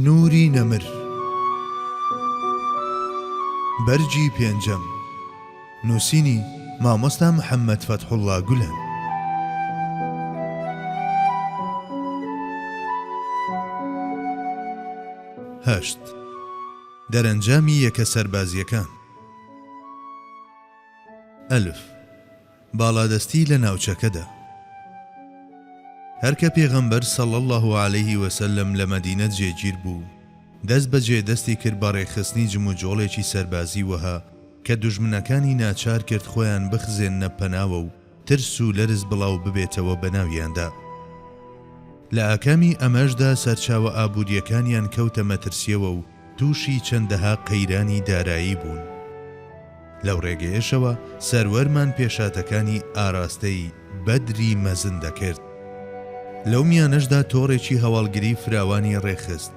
نوری نەمر بەرجی پێنجەم نووسینی مامۆستا محەممەد فەتحوڵڵا گولەن. هەشت دەرەنجامی یەکە سەربازیەکان. ئەلف باڵادەستی لە ناوچەکەدا. هەرکە پێغەمبەر صلی الله عليه وسلم لە مەدینە جێگیر بوو، دەست بەجێ دەستی کرد بە ڕێخستنی جموجۆڵێکی سەربازی وەها کە دوژمنەکانی ناچار کرد خۆیان بخزێننە پەناوە و ترس و لەرز بڵاو ببێتەوە بەناویاندا. لە ئاکامی ئەمەشدا سەرچاوە ئابوووریەکانیان کەوتە مەترسیەوە و تووشی چەندەها قەیرانی دارایی بوون. لەو ڕێگەیەشەوە سەروەرمان پێشاتەکانی ئاراستەی بەدری مەزن دەکرد. لەو میانەشدا تۆڕێکی هەواڵگری فراوانی ڕێخست.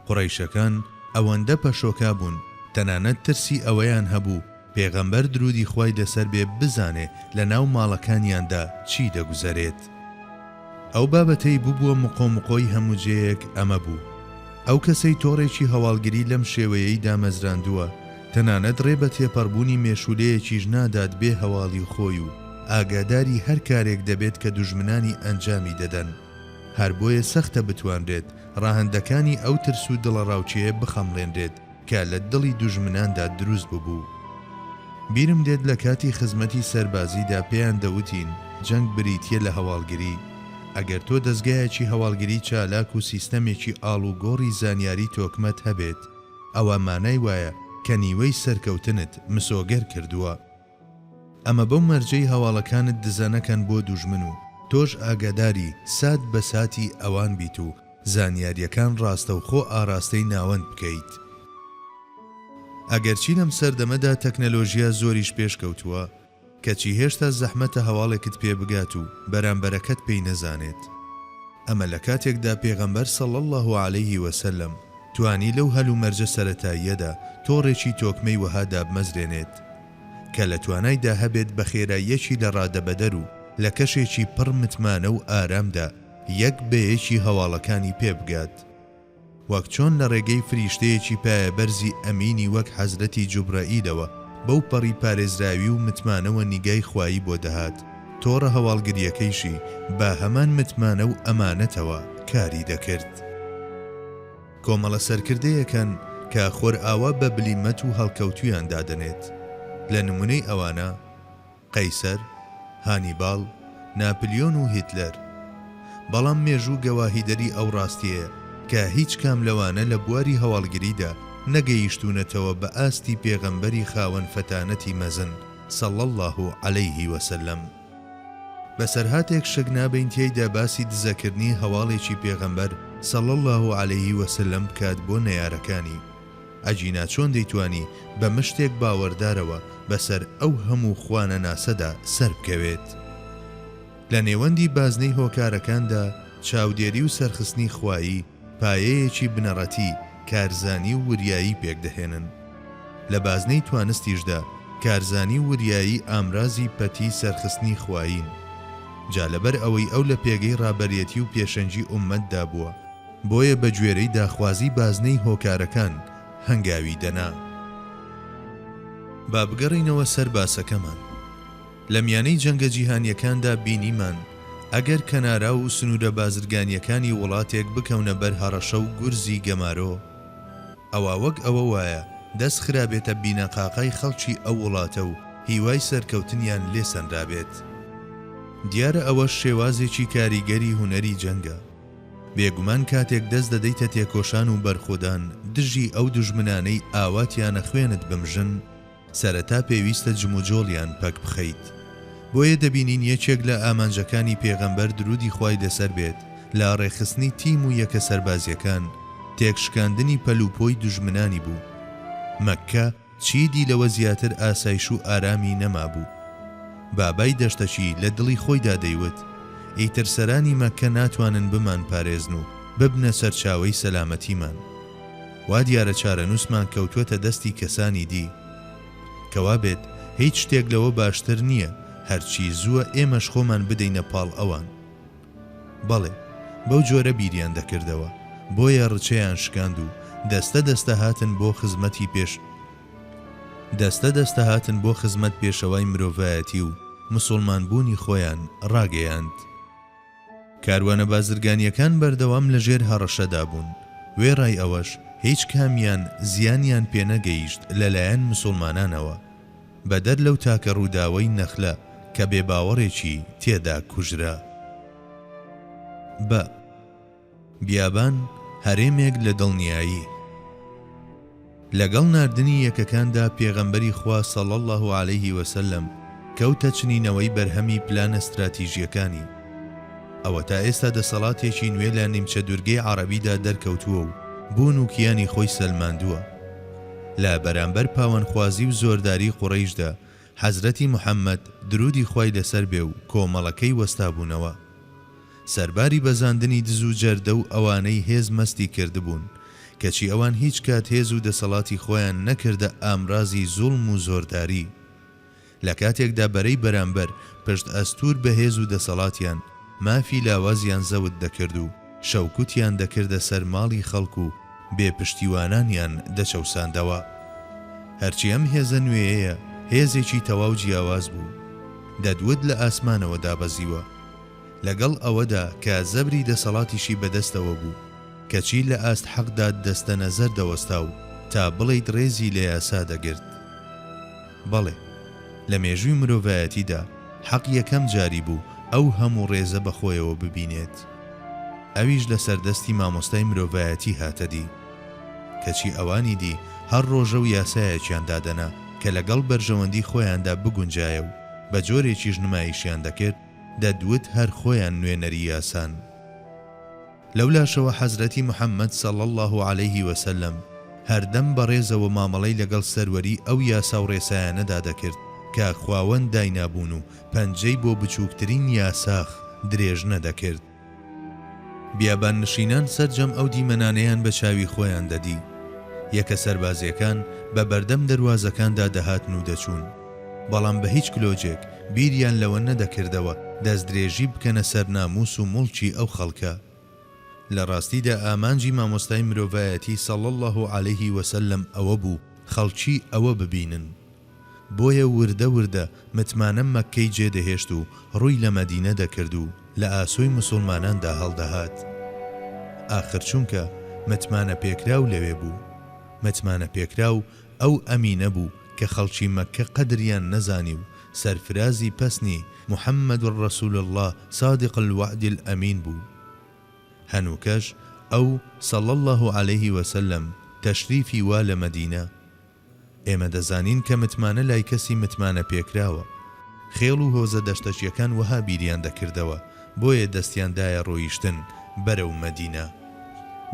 قوڕەیشەکان ئەوەندە پەشۆکا بوون، تەنانەت ترسی ئەوەیان هەبوو پێغەمبەر درودی خوای لەسەر بێ بزانێ لە ناو ماڵەکانیاندا چی دەگوزارێت. ئەو بابەتەی بووبووە مقۆمقۆی هەموو جێیەک ئەمە بوو. ئەو کەسەی تۆڕێکی هەواڵگری لەم شێوەیەی دامەزراندووە، تەنانەت ڕێ بە تێپەڕبوونی مێشولەیەکیش نادات بێ هەواڵی خۆی و ئاگاداری هەر کارێک دەبێت کە دوژمنانی ئەنجامی دەدەن. هەر بۆیە سەختە بتوانرێت ڕاهەندەکانی ئەو ترس و دڵە ڕاوچەیە بخەمڵێنرێت کە لە دڵی دوژمناندا دروست ببوو. بیرم دێت لە کاتی خزمەتی سەربازیدا پێیان دەوتین جەنگ بریتیە لە هەواڵگری. ئەگەر تۆ دەستگایەکی هەواڵگری چالاک و سیستەمێکی ئاڵوگۆڕی زانیاری تۆکمەت هەبێت، ئەوە مانای وایە کە نیوەی سەرکەوتنت مسۆگەر کردووە. ئەمە بەو مەرجەی هەواڵەکانت دزانەکەن بۆ دوژمن و تۆش ئاگاداری سات بە ساتی ئەوان بیت و زانیاریەکان ڕاستەوخۆ ئاراستەی ناوەند بکەیت. ئەگەرچی لەم سەردەمەدا تەکنەلۆژیا زۆریش پێشکەوتووە، کەچی هێشتا زەحمەتە هەواڵێکت پێ بگات و بەرامبەرەکەت پێی نەزانێت. ئەمە لە کاتێکدا پێغەمبەر صلی الله عليه وسلم توانی لەو هەلومەرجە سەرەتاییەدا تۆڕێکی تۆکمەی وەها دابمەزرێنێت کە لە توانایدا هەبێت بە خێراییەکی لە ڕادەبەدەر و لە کەشێکی پڕ متمانە و ئارامدا یەک بەیەکی هەواڵەکانی پێبگات، وەک چۆن لە ڕێگەی فریشتەیەکی پایە بەرزی ئەمینی وەک حەزرەتی جوبرائیلەوە بەو پەڕی پارێزراوی و متمانەوە نیگای خوایی بۆ دەهات. تۆڕە هەواڵگریەکەیشی با هەمان متمانە و ئەمانەتەوە کاری دەکرد. کۆمەڵە سەرکردەیەکەن کە خۆر ئاوا بە بلیمەت و هەڵکەوتویان دادەنێت. لە نمونەی ئەوانە قەیسەر، هانیباڵ، ناپلیۆن و هیتلەر. بەڵام مێژوو گەواهیدەری ئەو ڕاستیەیە کە هیچ کام لەوانە لە بواری هەواڵگریدا نەگەیشتونەتەوە بە ئاستی پێغەمبەری خاوەن فەتانەتی مەزن صلی الله عليه وسلم. بەسەرهاتێک شک نابین تێیدا باسی دزەکردنی هەواڵێکی پێغەمبەر صلی الله عليه وسلم بکات بۆ نەیارەکانی. ئەجینا چۆن دەیتوانی بە مشتێک باوەڕدارەوە بەسەر ئەو هەموو خوانە ناسەدا سەر بکەوێت. لە نێوەندی بازنەی هۆکارەکاندا چاودێری و سەرخستنی خوایی پایەیەکی بنەڕەتی، کارزانی و وریایی پێک دەهێنن. لە بازنەی توانستیشدا کارزانی و وریایی ئامرازی پەتی سەرخستنی خوایین. جا لەبەر ئەوەی ئەو لە پێگەی ڕابەرێتی و پێشەنجی ئوممەتدا بووە، بۆیە بە گوێرەی داخوازی بازنەی هۆکارەکان هەنگاوی دەنا. با بگەڕینەوە سەر باسەکەمان. لە میانەی جەنگە جیهانیەکاندا بینیمان ئەگەر کەنارا و سنوورە بازرگانیەکانی وڵاتێک بکەونە بەر هەڕەشە و گورزی گەمارۆ، ئەوە وەک ئەوە وایە دەست خرابێتە بینەقاقای خەڵکی ئەو وڵاتە و هیوای سەرکەوتنیان لێ سەنرابێت. دیارە ئەوە شێوازێکی کاریگەری هونەری جەنگە. بێگومان کاتێک دەست دەدەیتە تێکۆشان و بەرخۆدان دژی ئەو دوژمنانەی ئاواتیانە خوێنت بمژن، سەرەتا پێویستە جموجۆڵیان پەک بخەیت. بۆیە دەبینین یەکێک لە ئامانجەکانی پێغەمبەر درودی خوای لەسەر بێت لە ڕێخستنی تیم و یەکە سەربازیەکان تێکشکاندنی پەلوپۆی دوژمنانی بوو. مەککە چیدی لەوە زیاتر ئاسایش و ئارامی نەما بوو. بابای دەشتەچی لە دڵی خۆیدا دەیوت ئیتر سەرانی مەککە ناتوانن بمان پارێزن و ببنە سەرچاوەی سەلامەتیمان. وا دیارە چارەنووسمان کەوتووەتە دەستی کەسانی دی. کەوا بێت هیچ شتێک لەوە باشتر نییە هەرچی زووە ئێمەش خۆمان بدەینە پاڵ ئەوان. بەڵێ بەو جۆرە بیریان دەکردەوە، بۆیە ڕچەیان شکاند و دەستە دەستە هاتن بۆ خزمەت پێشەوای مرۆڤایەتی و مسڵمانبوونی خۆیان ڕاگەیاند. کاروانە بازرگانیەکان بەردەوام لە ژێر هەڕەشەدا بوون. وێڕای ئەوەش هیچ کامیان زیانیان پێنەگەیشت لەلایەن مسڵمانانەوە بەدەر لەو تاکە ڕووداوەی نەخلە کە بێباوەڕێکی تێدا کوژرا. بە بیابان هەرێمێک لە دڵنیایی. لەگەڵ ناردنی یەکەکاندا پێغەمبەری خوا صلی الله علیه وسلم کەوتە چنینەوەی بەرهەمی پلانە استراتیژیەکانی. ئەوە تا ئێستا دەسەڵاتێکی نوێ لە نیمچە دوورگەی عەرەبیدا دەرکەوتووە و بوون و کیانی خۆی سەلماندووە. لە بەرامبەر پاوەندخوازی و زۆرداری قوڕەیشدا حەزرەتی محەممەد درودی خوای لەسەر بێ و کۆمەڵەکەی وەستابوونەوە. سەرباری بەزاندنی دز و جەردە و ئەوانەی هێز مەستی کردبوون، کەچی ئەوان هیچ کات هێز و دەسەڵاتی خۆیان نەکردە ئامرازی زوڵم و زۆرداری. لە کاتێکدا بەرەی بەرامبەر پشت ئەستور بە هێز و دەسەڵاتیان مافی لاوازیان زەوت دەکرد و شەوکوتیان دەکردە سەر ماڵی خەڵکو و بێپشتیوانانیان دەچەوساندەوە. هەرچی ئەم هێزە نوێیە هێزێکی تەواو جیاواز بوو، دەدوت لە ئاسمانەوە دابەزیوە، لەگەڵ ئەوەدا کە زەبری دەسەڵاتیشی بەدەستەوە بوو، کەچی لە ئاست حەقدا دەستە نەزەر دەوەستا و تا بڵێیت ڕێزی لە یاسا دەگرت. بەڵێ لە مێژووی مرۆڤایەتیدا حەق یەکەم جاری بوو ئەو هەموو ڕێزە بەخۆیەوە ببینێت. ئەویش لە سەردەستی مامۆستای مرۆڤایەتی هاتەدی، کەچی ئەوانی دی هەر ڕۆژە و یاسایەکیان دادەنا کە لەگەڵ بەرژەوەندی خۆیاندا بگونجایە و بە جۆرێکیش نمایشیان دەکرد، دەدوت هەر خۆیان نوێنەری یاسان. لەولاشەوە حەزرەتی محەممەد صلی الله علیه وسلم هەردەم بەڕێزەوە مامەڵەی لەگەڵ سەروەری ئەو یاسا و ڕێسایانەدا دەکرد کە خواوەند داینابوون و پەنجەی بۆ بچووکترین یاساخ درێژ نەدەکرد. بیابان نشینان سەرجەم ئەو دیمەنانەیان بە چاوی خۆیان دەدی. یەکە سەربازیەکان بە بەردەم دەواازەکاندا دەهاتن و دەچوون، بەڵام بە هیچ کلۆجێک بیریان لەوە نەدەکردەوە دەست درێژی بکەنە سەر ناموس و موڵکی ئەو خەڵکە. لە ڕاستیدا ئامانجی مامۆستای مرۆڤایەتی صلی الله علیه وسلم ئەوە بوو خەڵکی ئەوە ببینن. بۆیە وردە وردە متمانە مەککەی جێدەهێشت و ڕووی لە مەدینە دەکرد و لە ئاسۆی مسلماناندا هەڵدەهات. ئاخر چونکە متمانە پێکراو لەوێ بوو، متمانە پێکراو ئەو ئەمینە بوو کە خەڵکی مەککە قەدریان نەزانی و سەرفرازی پەسنی محەممەد ڕەسوول الله صادق الوعد الئەمین بوو. هەنووکەش ئەو صلی الله علیه وسلم تەشریفی وا لە مەدینە. ئێمە دەزانین کە متمانە لای کەسی متمانە پێکراوە. خێڵ و هۆزە دەشتەچیەکان وەها بیریان دەکردەوە، بۆیە دەستیاندایە ڕۆیشتن بەرەو مەدینە.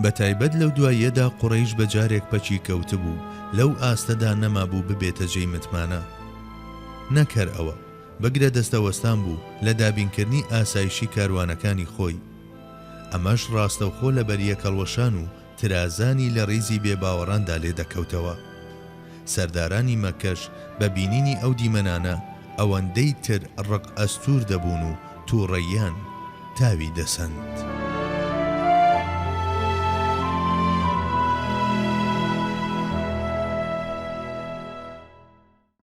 بەتایبەت لەو دواییەدا قوڕەیش بە جارێک پەچی کەوتبوو لەو ئاستەدا نەمابوو ببێتە جێی متمانە. نەکەر ئەوە بەگرە دەستەوەستان بوو لە دابینکردنی ئاسایشی کاروانەکانی خۆی. ئەمەش ڕاستەوخۆ لە بەریە کەڵوەشان و ترازانی لە ڕیزی بێباوەڕاندا لێ دەکەوتەوە. سەردارانی مەکەش بە بینینی ئەو دیمەنانە ئەوەندەی تر ڕق ئەستور دەبوون و تووڕەیان تاوی دەسەند.